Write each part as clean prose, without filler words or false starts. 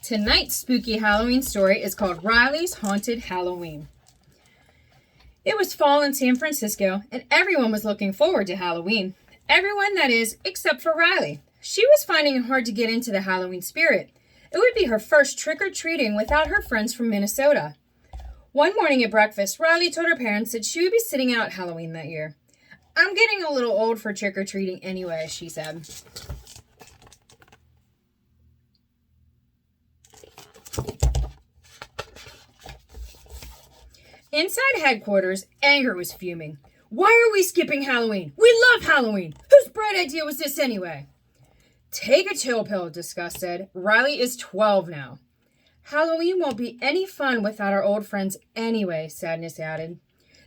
Tonight's spooky Halloween story is called Riley's Haunted Halloween. It was fall in San Francisco, and everyone was looking forward to Halloween. Everyone, that is, except for Riley. She was finding it hard to get into the Halloween spirit. It would be her first trick-or-treating without her friends from Minnesota. One morning at breakfast, Riley told her parents that she would be sitting out Halloween that year. "I'm getting a little old for trick-or-treating anyway," she said. Inside headquarters, anger was fuming. "Why are we skipping Halloween? We love Halloween! Whose bright idea was this anyway?" "Take a chill pill," Disgust said. "Riley is 12 now." "Halloween won't be any fun without our old friends anyway," Sadness added.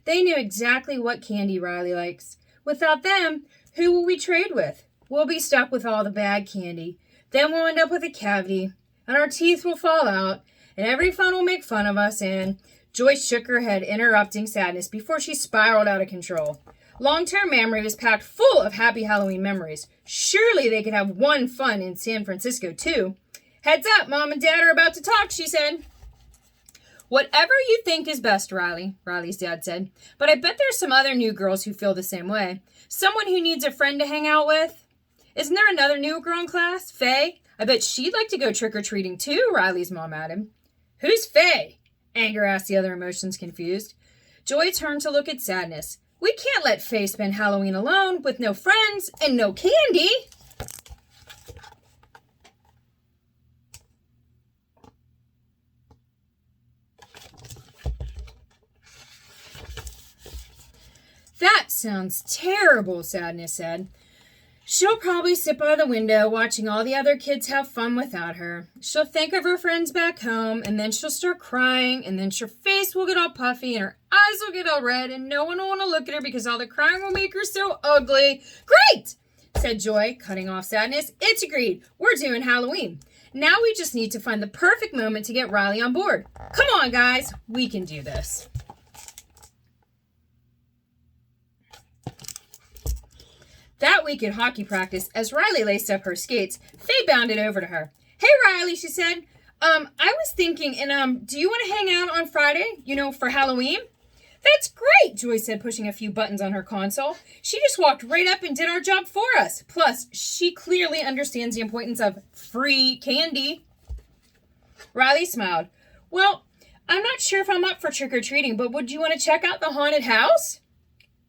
They knew exactly what candy Riley likes. Without them, who will we trade with? We'll be stuck with all the bad candy. Then we'll end up with a cavity, and our teeth will fall out, and every fun will make fun of us, and... Joyce shook her head, interrupting Sadness before she spiraled out of control. Long-term memory was packed full of happy Halloween memories. Surely they could have one fun in San Francisco, too. "Heads up, Mom and Dad are about to talk," she said. "Whatever you think is best, Riley," Riley's dad said. "But I bet there's some other new girls who feel the same way. Someone who needs a friend to hang out with. Isn't there another new girl in class? Faye? I bet she'd like to go trick-or-treating, too," Riley's mom added. "Who's Faye?" Anger asked, the other emotions confused. Joy turned to look at Sadness. "We can't let Faye spend Halloween alone with no friends and no candy." "That sounds terrible," Sadness said. "She'll probably sit by the window watching all the other kids have fun without her. She'll think of her friends back home, and then she'll start crying, and then her face will get all puffy, and her eyes will get all red, and no one will want to look at her because all the crying will make her so ugly." "Great!" said Joy, cutting off Sadness. "It's agreed. We're doing Halloween. Now we just need to find the perfect moment to get Riley on board. Come on, guys. We can do this." That week at hockey practice, as Riley laced up her skates, Faye bounded over to her. "Hey, Riley," she said. I was thinking, do you want to hang out on Friday, for Halloween?" "That's great," Joy said, pushing a few buttons on her console. "She just walked right up and did our job for us. Plus, she clearly understands the importance of free candy." Riley smiled. "Well, I'm not sure if I'm up for trick-or-treating, but would you want to check out the haunted house?"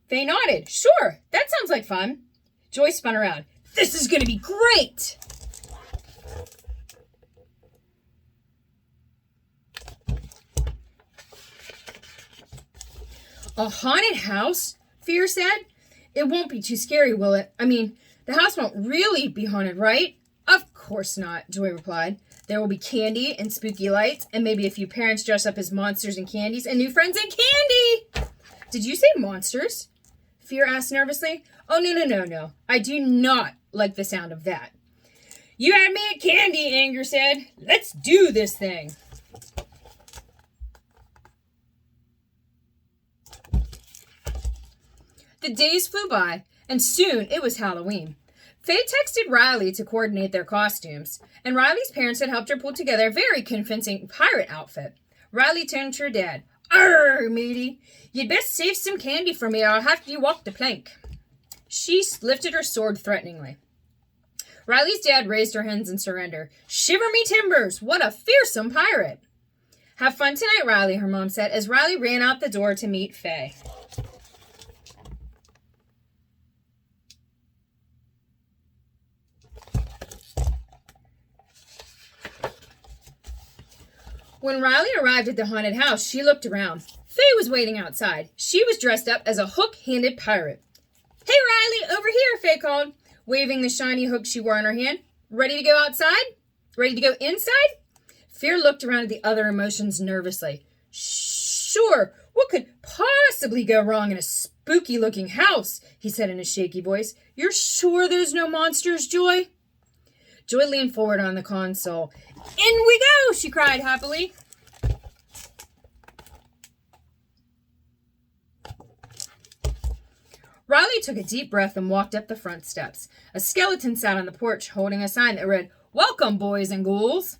Faye nodded. "Sure, that sounds like fun." Joy spun around. "This is going to be great!" "A haunted house?" Fear said. "It won't be too scary, will it? The house won't really be haunted, right?" "Of course not," Joy replied. "There will be candy and spooky lights, and maybe a few parents dress up as monsters and candies, and new friends and candy!" "Did you say monsters?" Fear asked nervously. "Oh, no. I do not like the sound of that." "You had me at candy," Anger said. "Let's do this thing." The days flew by, and soon it was Halloween. Faye texted Riley to coordinate their costumes, and Riley's parents had helped her pull together a very convincing pirate outfit. Riley turned to her dad. "Arr, matey, you'd best save some candy for me or I'll have you walk the plank." She lifted her sword threateningly. Riley's dad raised her hands in surrender. "Shiver me timbers, what a fearsome pirate." "Have fun tonight, Riley," her mom said, as Riley ran out the door to meet Faye. When Riley arrived at the haunted house, she looked around. Faye was waiting outside. She was dressed up as a hook-handed pirate. "Hey, Riley, over here," Faye called, waving the shiny hook she wore in her hand. "Ready to go outside? Ready to go inside?" Fear looked around at the other emotions nervously. "Sure, what could possibly go wrong in a spooky-looking house?" he said in a shaky voice. "You're sure there's no monsters, Joy?" Joy leaned forward on the console. "In we go!" she cried happily. Riley took a deep breath and walked up the front steps. A skeleton sat on the porch holding a sign that read, "Welcome, boys and ghouls."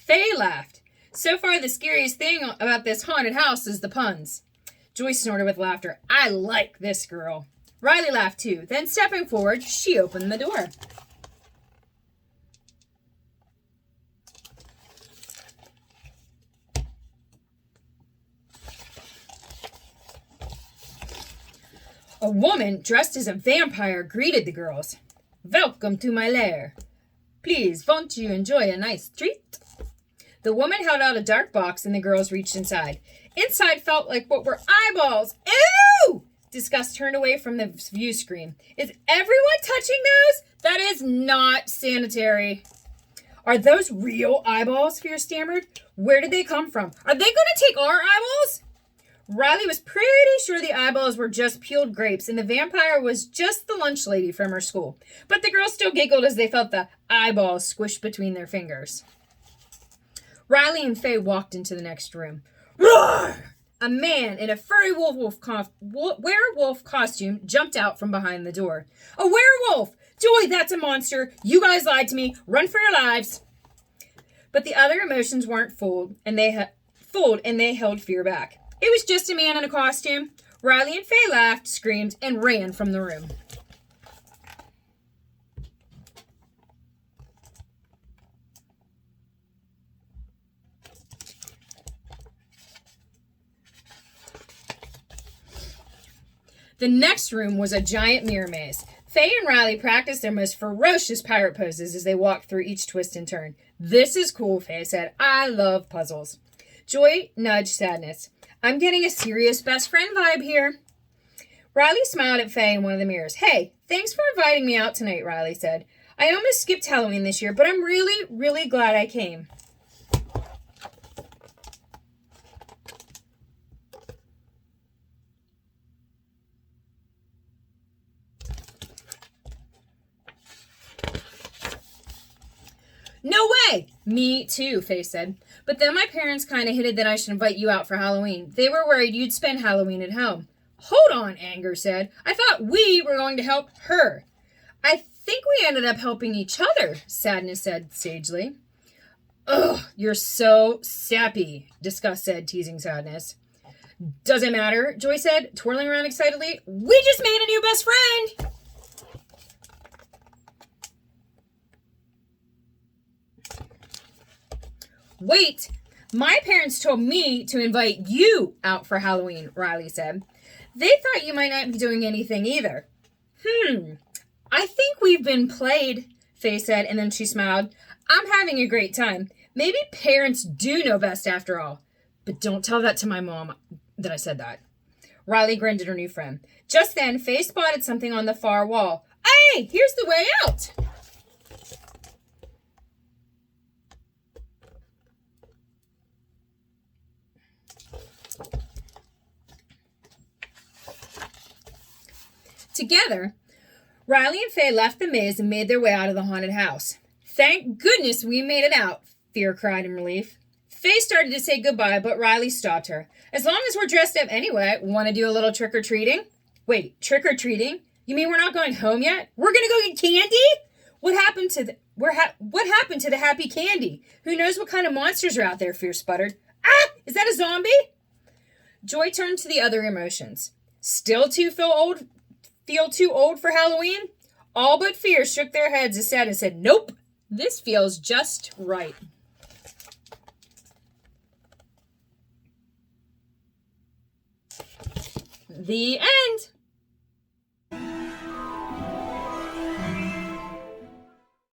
Faye laughed. So far, the scariest thing about this haunted house is the puns. Joy snorted with laughter. I like this girl. Riley laughed too. Then, stepping forward, she opened the door. A woman dressed as a vampire greeted the girls. Welcome to my lair. Please, won't you enjoy a nice treat? The woman held out a dark box and the girls reached inside. Inside felt like what were eyeballs. Ew! Disgust turned away from the view screen. Is everyone touching those? That is not sanitary. Are those real eyeballs? Fear stammered. Where did they come from? Are they going to take our eyeballs? Riley was pretty sure the eyeballs were just peeled grapes and the vampire was just the lunch lady from her school. But the girls still giggled as they felt the eyeballs squished between their fingers. Riley and Faye walked into the next room. Roar! A man in a furry werewolf costume jumped out from behind the door. A werewolf! Joy, that's a monster! You guys lied to me! Run for your lives! But the other emotions weren't fooled, and they held fear back. It was just a man in a costume. Riley and Faye laughed, screamed, and ran from the room. The next room was a giant mirror maze. Faye and Riley practiced their most ferocious pirate poses as they walked through each twist and turn. This is cool, Faye said. I love puzzles. Joy nudged Sadness. I'm getting a serious best friend vibe here. Riley smiled at Faye in one of the mirrors. Hey, thanks for inviting me out tonight, Riley said. I almost skipped Halloween this year, but I'm really, really glad I came. No way! Me too, Faye said. But then my parents kind of hinted that I should invite you out for Halloween. They were worried you'd spend Halloween at home. Hold on, Anger said. I thought we were going to help her. I think we ended up helping each other, Sadness said sagely. Ugh, you're so sappy, Disgust said, teasing Sadness. Doesn't matter, Joy said, twirling around excitedly. We just made a new best friend! Wait, my parents told me to invite you out for Halloween, Riley said. They thought you might not be doing anything either. I think we've been played, Faye said, and then she smiled. I'm having a great time. Maybe parents do know best after all. But don't tell that to my mom that I said that. Riley grinned at her new friend. Just then, Faye spotted something on the far wall. Hey, here's the way out! Together, Riley and Faye left the maze and made their way out of the haunted house. Thank goodness we made it out, Fear cried in relief. Faye started to say goodbye, but Riley stopped her. As long as we're dressed up anyway, want to do a little trick-or-treating? Wait, trick-or-treating? You mean we're not going home yet? We're going to go get candy? What happened to the happy candy? Who knows what kind of monsters are out there, Fear sputtered. Ah! Is that a zombie? Joy turned to the other emotions. Still feel too old for Halloween? All but Fear shook their heads as sad and said, nope, this feels just right. The end.